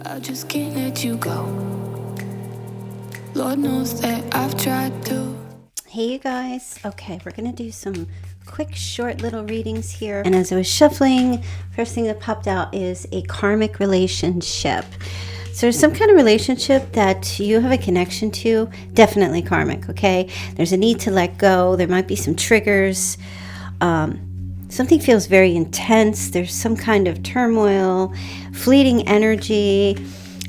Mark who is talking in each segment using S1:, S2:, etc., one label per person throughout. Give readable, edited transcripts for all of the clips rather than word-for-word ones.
S1: I just can't let you go. Lord knows that I've tried to.
S2: Hey you guys, okay, we're gonna do some quick short little readings here. And as I was shuffling, first thing that popped out is a karmic relationship. So there's some kind of relationship that you have a connection to, definitely karmic, okay? There's a need to let go. There might be some triggers. Something feels very intense. There's some kind of turmoil, fleeting energy,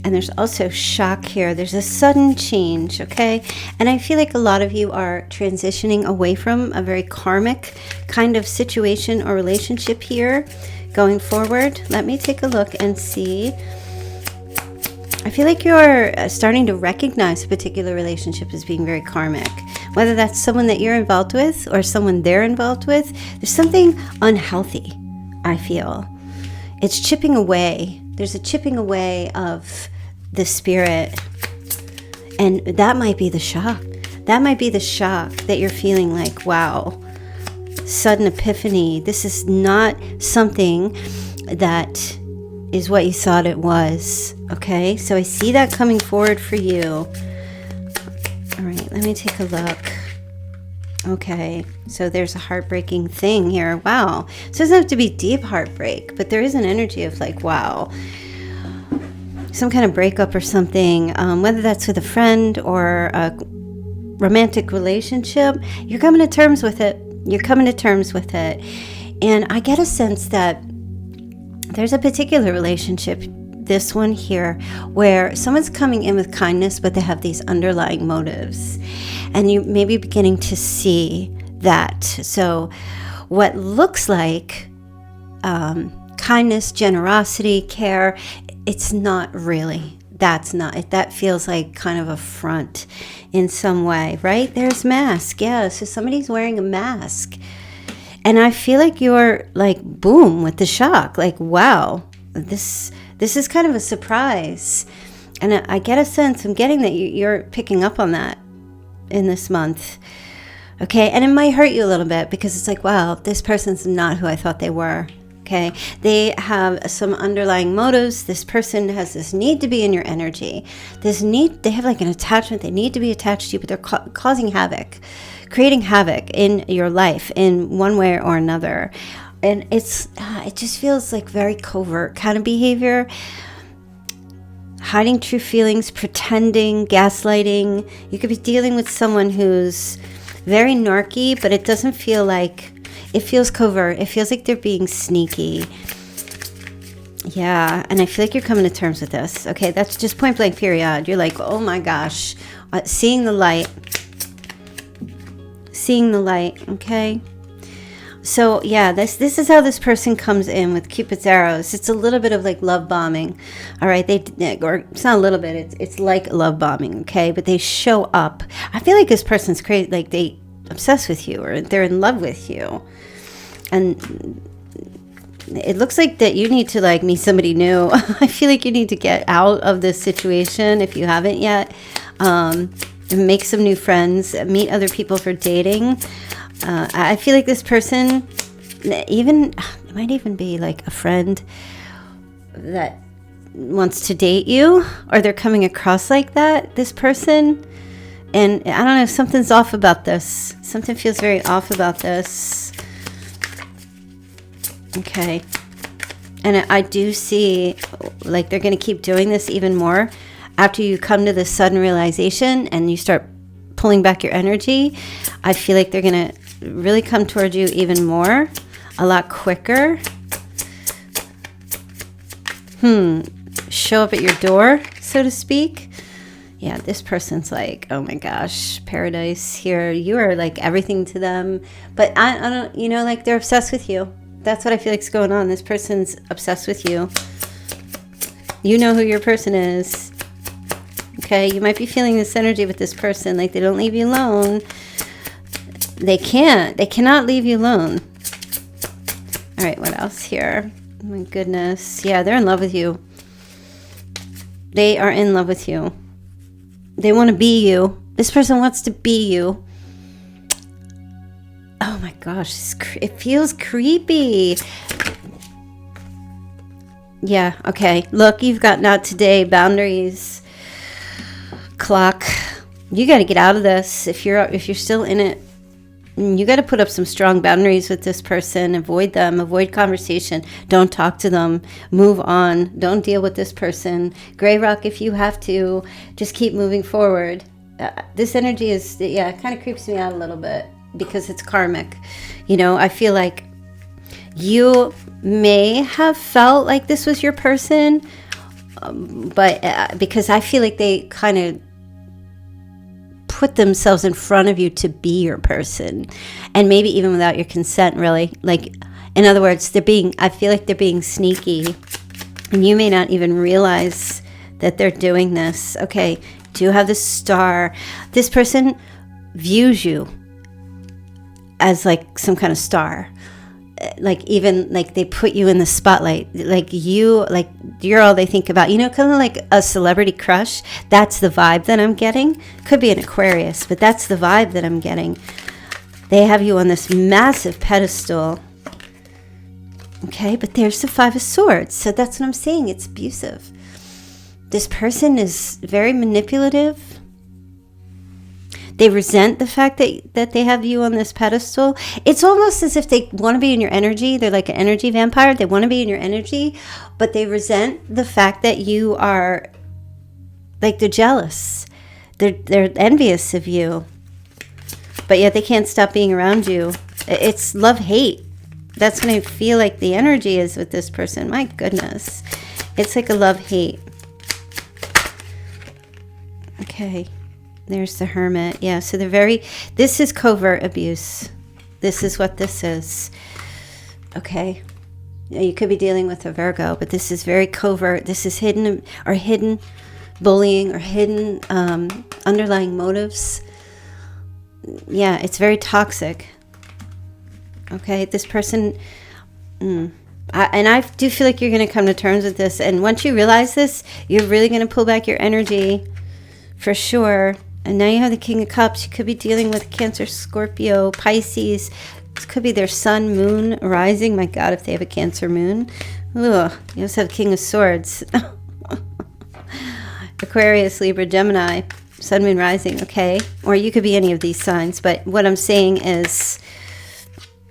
S2: and there's also shock here. There's a sudden change, okay? And I feel like a lot of you are transitioning away from a very karmic kind of situation or relationship here going forward. Let me take a look and see. I feel like you're starting to recognize a particular relationship as being very karmic. Whether that's someone that you're involved with or someone they're involved with, there's something unhealthy, I feel. It's chipping away. There's a chipping away of the spirit. And that might be the shock. That might be the shock that you're feeling like, wow, sudden epiphany. This is not something that is what you thought it was. Okay, so I see that coming forward for you. All right, let me take a look. Okay, so there's a heartbreaking thing here. Wow. So it doesn't have to be deep heartbreak, but there is an energy of like, wow, some kind of breakup or something, whether that's with a friend or a romantic relationship. You're coming to terms with it. You're coming to terms with it. And I get a sense that there's a particular relationship, this one here, where someone's coming in with kindness, but they have these underlying motives. And you may be beginning to see that. So what looks like kindness, generosity, care, it's not really. That's not it. That feels like kind of a front in some way, right? There's mask. Yeah, so somebody's wearing a mask. And I feel like you're like, boom, with the shock. Like, wow, this is kind of a surprise. And I get a sense, I'm getting that you're picking up on that in this month. Okay, and it might hurt you a little bit because it's like, wow, this person's not who I thought they were. Okay, they have some underlying motives. This person has this need to be in your energy. This need, they have like an attachment. They need to be attached to you, but they're causing havoc, creating havoc in your life in one way or another. And it just feels like very covert kind of behavior. Hiding true feelings, pretending, gaslighting. You could be dealing with someone who's very narky, but it doesn't feel like, it feels covert. It feels like they're being sneaky. Yeah, and I feel like you're coming to terms with this. Okay, that's just point blank period. You're like, oh my gosh, seeing the light. Seeing the light, okay? So yeah, this is how this person comes in with Cupid's arrows. It's a little bit of like love bombing, all right? Or it's not a little bit. It's like love bombing, okay? But they show up. I feel like this person's crazy. Like they obsessed with you, or they're in love with you, and it looks like that you need to like meet somebody new. I feel like you need to get out of this situation if you haven't yet. Make some new friends. Meet other people for dating. I feel like this person, it might even be like a friend that wants to date you, or they're coming across like that, this person. And I don't know, something's off about this. Something feels very off about this. Okay. And I do see like they're going to keep doing this even more after you come to this sudden realization and you start pulling back your energy. I feel like they're going to really come towards you even more, a lot quicker. Show up at your door, so to speak. Yeah, this person's like, oh my gosh, paradise here. You are like everything to them. But I don't, you know, like they're obsessed with you. That's what I feel like is going on. This person's obsessed with you. You know who your person is. Okay, you might be feeling this energy with this person, like they don't leave you alone. They cannot leave you alone. All right, what else here? Oh my goodness. Yeah, they're in love with you. They are in love with you. They want to be you. This person wants to be you. Oh my gosh, it feels creepy. Yeah, okay. Look, you've got not today, boundaries, clock. You got to get out of this. If you're still in it, you got to put up some strong boundaries with this person. Avoid them. Avoid conversation. Don't talk to them. Move on. Don't deal with this person. Gray rock if you have to. Just keep moving forward. This energy is, it kind of creeps me out a little bit because it's karmic. You know, I feel like you may have felt like this was your person, but because I feel like they kind of put themselves in front of you to be your person, and maybe even without your consent, really. Like, in other words, I feel like they're being sneaky, and you may not even realize that they're doing this. Okay, do have the star. This person views you as like some kind of star. Like, even like they put you in the spotlight, like you're all they think about, you know, kind of like a celebrity crush. That's the vibe that I'm getting. Could be an Aquarius, but that's the vibe that I'm getting. They have you on this massive pedestal. Okay, but there's the Five of Swords, so that's what I'm saying. It's abusive. This person is very manipulative. They resent the fact that they have you on this pedestal. It's almost as if they want to be in your energy. They're like an energy vampire. They want to be in your energy, but they resent the fact that you are, like, they're jealous. They're envious of you, but yet they can't stop being around you. It's love-hate. That's what I feel like the energy is with this person. My goodness. It's like a love-hate. Okay. There's the Hermit. Yeah, so this is covert abuse. This is what this is. Okay. You could be dealing with a Virgo, but this is very covert. This is hidden bullying or hidden underlying motives. Yeah, it's very toxic. Okay, this person, I do feel like you're going to come to terms with this. And once you realize this, you're really going to pull back your energy for sure. And now you have the King of Cups. You could be dealing with Cancer, Scorpio, Pisces. This could be their sun, moon, rising. My God, if they have a Cancer moon. Ugh. You also have King of Swords. Aquarius, Libra, Gemini, sun, moon, rising. Okay. Or you could be any of these signs. But what I'm saying is,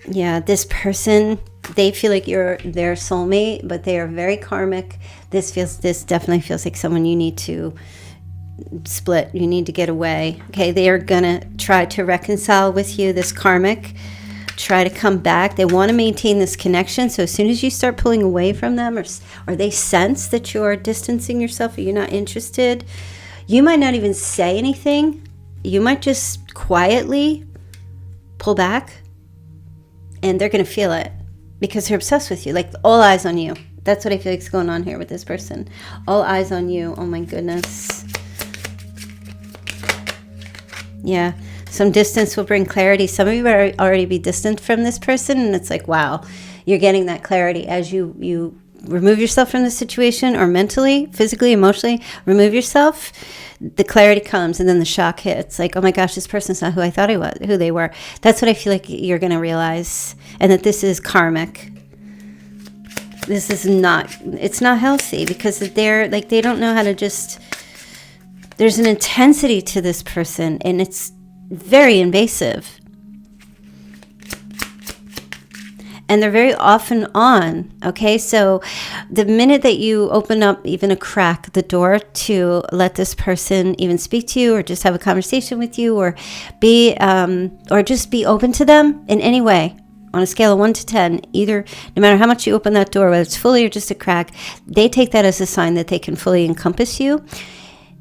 S2: yeah, this person, they feel like you're their soulmate, but they are very karmic. This definitely feels like someone you need to split. You need to get away. Okay, they are gonna try to reconcile with you, this karmic, try to come back. They want to maintain this connection. So as soon as you start pulling away from them, or they sense that you're distancing yourself, or you're not interested, you might not even say anything. You might just quietly pull back, and they're gonna feel it because they're obsessed with you. Like, all eyes on you. That's what I feel like is going on here with this person. All eyes on you. Oh my goodness. Yeah, some distance will bring clarity. Some of you are already be distant from this person, and it's like, wow, you're getting that clarity as you remove yourself from the situation, or mentally, physically, emotionally, remove yourself. The clarity comes, and then the shock hits. Like, oh my gosh, this person's not who I thought who they were. That's what I feel like you're going to realize, and that this is karmic. This is it's not healthy, because they don't know how to just. There's an intensity to this person, and it's very invasive. And they're very often on, okay? So the minute that you open up even a crack, the door to let this person even speak to you, or just have a conversation with you, or just be open to them in any way, on a scale of 1 to 10, either, no matter how much you open that door, whether it's fully or just a crack, they take that as a sign that they can fully encompass you.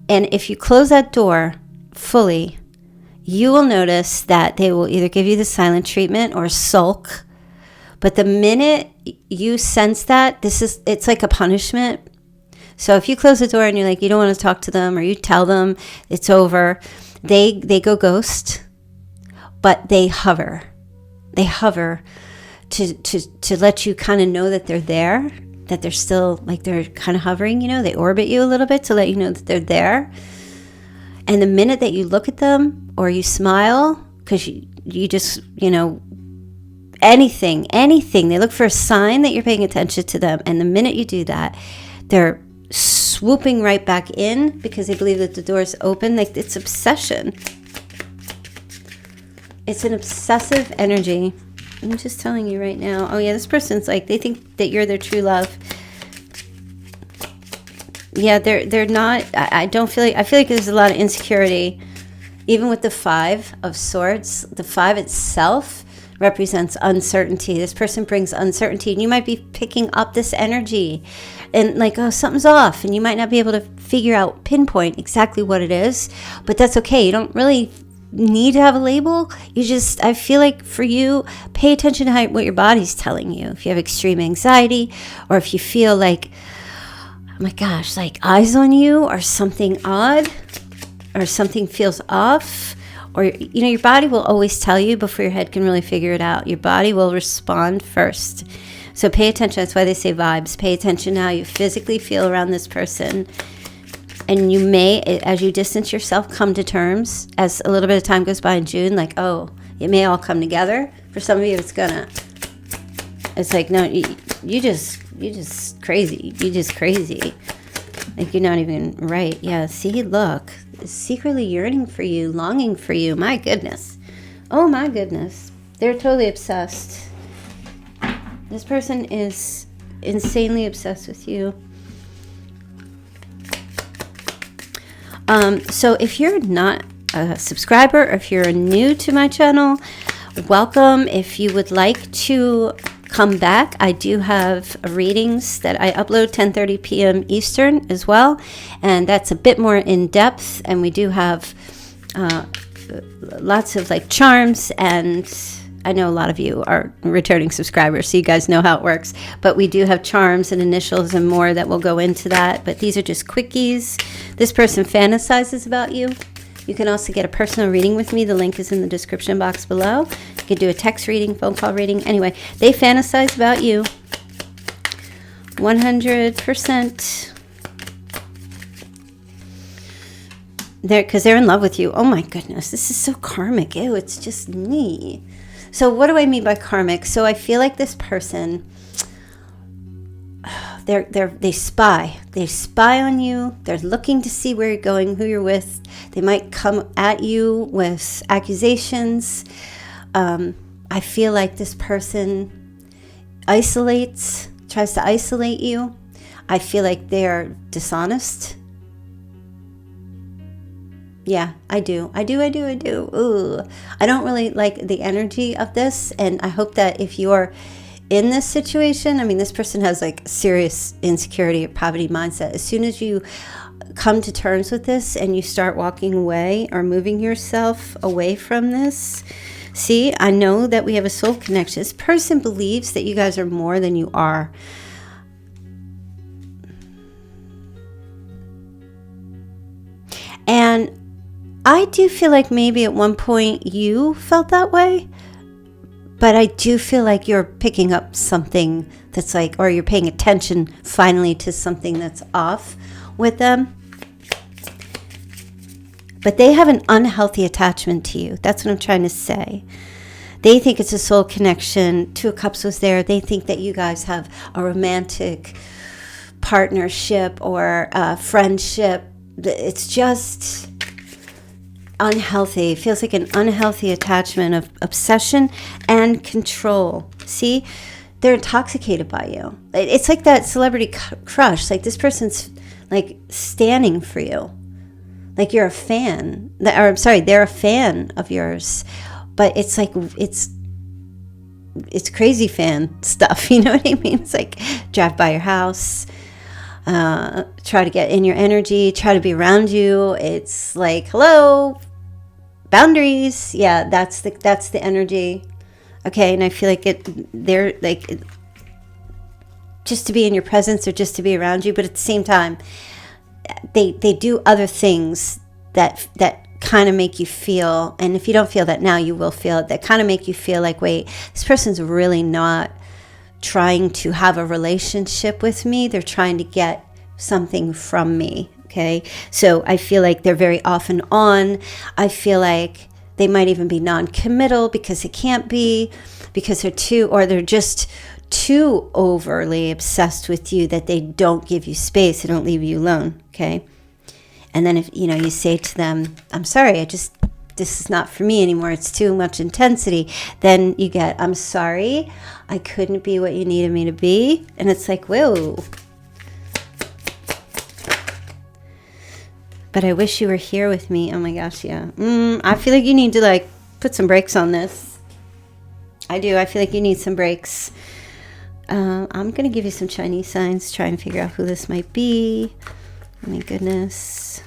S2: And if you close that door fully, you will notice that they will either give you the silent treatment or sulk. But the minute you sense that, it's like a punishment. So if you close the door and you're like, you don't want to talk to them, or you tell them it's over, they go ghost, but they hover. They hover to let you kind of know that they're there. That they're still, like, they're kind of hovering, you know, they orbit you a little bit to let you know that they're there. And the minute that you look at them or you smile, because you just, you know, anything. They look for a sign that you're paying attention to them. And the minute you do that, they're swooping right back in because they believe that the door is open. Like, it's obsession. It's an obsessive energy. I'm just telling you right now. Oh yeah, this person's like, they think that you're their true love. Yeah, they're not. I feel like there's a lot of insecurity. Even with the 5 of Swords, the 5 itself represents uncertainty. This person brings uncertainty, and you might be picking up this energy and like, oh, something's off, and you might not be able to pinpoint exactly what it is, but that's okay. You don't really need to have a label. I feel like for you, pay attention to what your body's telling you. If you have extreme anxiety, or if you feel like, oh my gosh, like eyes on you, or something odd, or something feels off, or, your body will always tell you before your head can really figure it out. Your body will respond first. So pay attention. That's why they say vibes. Pay attention to how you physically feel around this person. And you may, as you distance yourself, come to terms as a little bit of time goes by in June, like, oh, it may all come together. For some of you, it's gonna. It's like, no, you just crazy. You just crazy. Like, you're not even right. Yeah, see, look. Secretly yearning for you, longing for you. My goodness. Oh, my goodness. They're totally obsessed. This person is insanely obsessed with you. So if you're not a subscriber, or if you're new to my channel, welcome. If you would like to come back, I do have readings that I upload 10:30 p.m. Eastern as well, and that's a bit more in depth, and we do have lots of like charms, and I know a lot of you are returning subscribers, so you guys know how it works, but we do have charms and initials and more that will go into that, but these are just quickies. This person fantasizes about you. You can also get a personal reading with me. The link is in the description box below. You can do a text reading, phone call reading. Anyway, they fantasize about you. 100%. Because they're in love with you. Oh my goodness, this is so karmic. Ew, it's just me. So what do I mean by karmic? So I feel like this person, they spy. They spy on you. They're looking to see where you're going, who you're with. They might come at you with accusations. I feel like this person tries to isolate you. I feel like they're dishonest. Yeah, I do. Ooh. I don't really like the energy of this, and I hope that if you're in this situation, I mean, this person has like serious insecurity or poverty mindset. As soon as you come to terms with this and you start walking away or moving yourself away from this, see, I know that we have a soul connection. This person believes that you guys are more than you are. And I do feel like maybe at one point you felt that way, but I do feel like you're picking up something that's like, or you're paying attention finally to something that's off with them. But they have an unhealthy attachment to you. That's what I'm trying to say. They think it's a soul connection. 2 of Cups was there. They think that you guys have a romantic partnership or a friendship. It's just unhealthy. It feels like an unhealthy attachment of obsession and control. See, they're intoxicated by you. It's like that celebrity crush. Like this person's like standing for you. Like you're a fan. Or I'm sorry, they're a fan of yours. But it's like, it's crazy fan stuff. You know what I mean? It's like drive by your house, try to get in your energy, try to be around you. It's like, hello, boundaries. Yeah, that's the energy. Okay, and I feel like they're like just to be in your presence or just to be around you, but at the same time, they do other things that kind of make you feel, and if you don't feel that now, you will feel it, that kind of make you feel like, wait, this person's really not trying to have a relationship with me. They're trying to get something from me. Okay, so I feel like they're very off and on. I feel like They might even be non-committal because it can't be, because they're just too overly obsessed with you that they don't give you space, they don't leave you alone, okay? And then if, you say to them, I'm sorry, this is not for me anymore, it's too much intensity, then you get, I'm sorry, I couldn't be what you needed me to be. And it's like, whoa. But I wish you were here with me. Oh my gosh, yeah. I feel like you need to put some brakes on this. I do. I feel like you need some brakes. I'm going to give you some Chinese signs, try and figure out who this might be. Oh my goodness.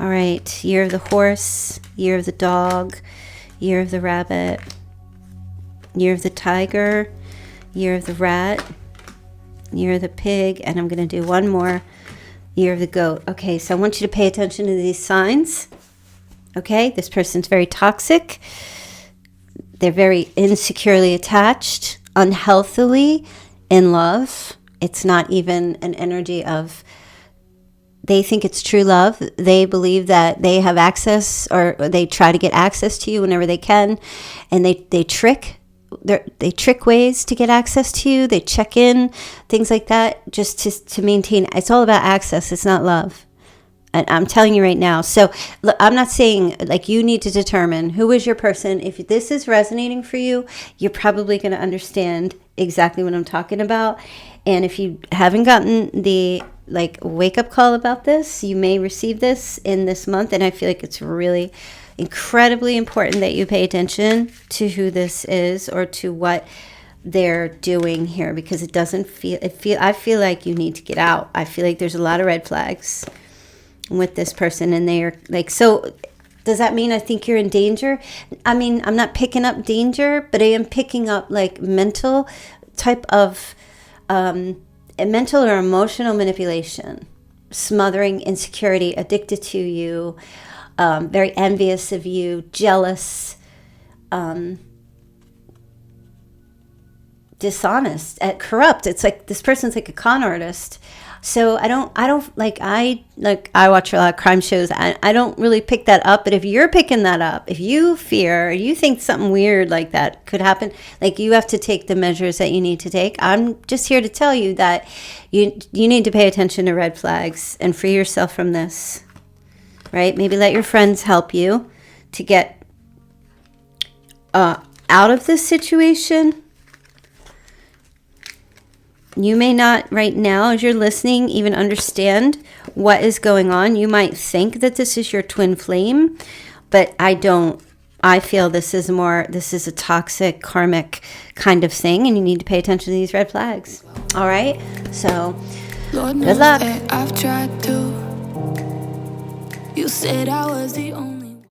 S2: All right. Year of the horse, year of the dog, year of the rabbit, year of the tiger, year of the rat, year of the pig, and I'm going to do one more, year of the goat. Okay, so I want you to pay attention to these signs. Okay, this person's very toxic. They're very insecurely attached, unhealthily in love. It's not even an energy of, they think it's true love. They believe that they have access, or they try to get access to you whenever they can, and they trick ways to get access to you. They check in, things like that, just to maintain. It's all about access. It's not love. And I'm telling you right now. So look, I'm not saying you need to determine who is your person. If this is resonating for you, you're probably going to understand exactly what I'm talking about. And if you haven't gotten the wake up call about this, you may receive this in this month. And I feel like it's really incredibly important that you pay attention to who this is or to what they're doing here, because it doesn't I feel like you need to get out. I feel like there's a lot of red flags with this person, and they're so does that mean I think you're in danger? I mean, I'm not picking up danger, but I am picking up mental type of mental or emotional manipulation, smothering, insecurity, addicted to you, very envious of you, jealous, dishonest, corrupt. It's this person's like a con artist. So I watch a lot of crime shows. I don't really pick that up, but if you're picking that up, if you fear, you think something weird like that could happen, you have to take the measures that you need to take. I'm just here to tell you that you need to pay attention to red flags and free yourself from this, right? Maybe let your friends help you to get out of this situation. You may not right now, as you're listening, even understand what is going on. You might think that this is your twin flame, but I don't. I feel this is a toxic, karmic kind of thing, and you need to pay attention to these red flags. All right? So,
S1: Lord
S2: good luck.
S1: I've tried to. You said I was the only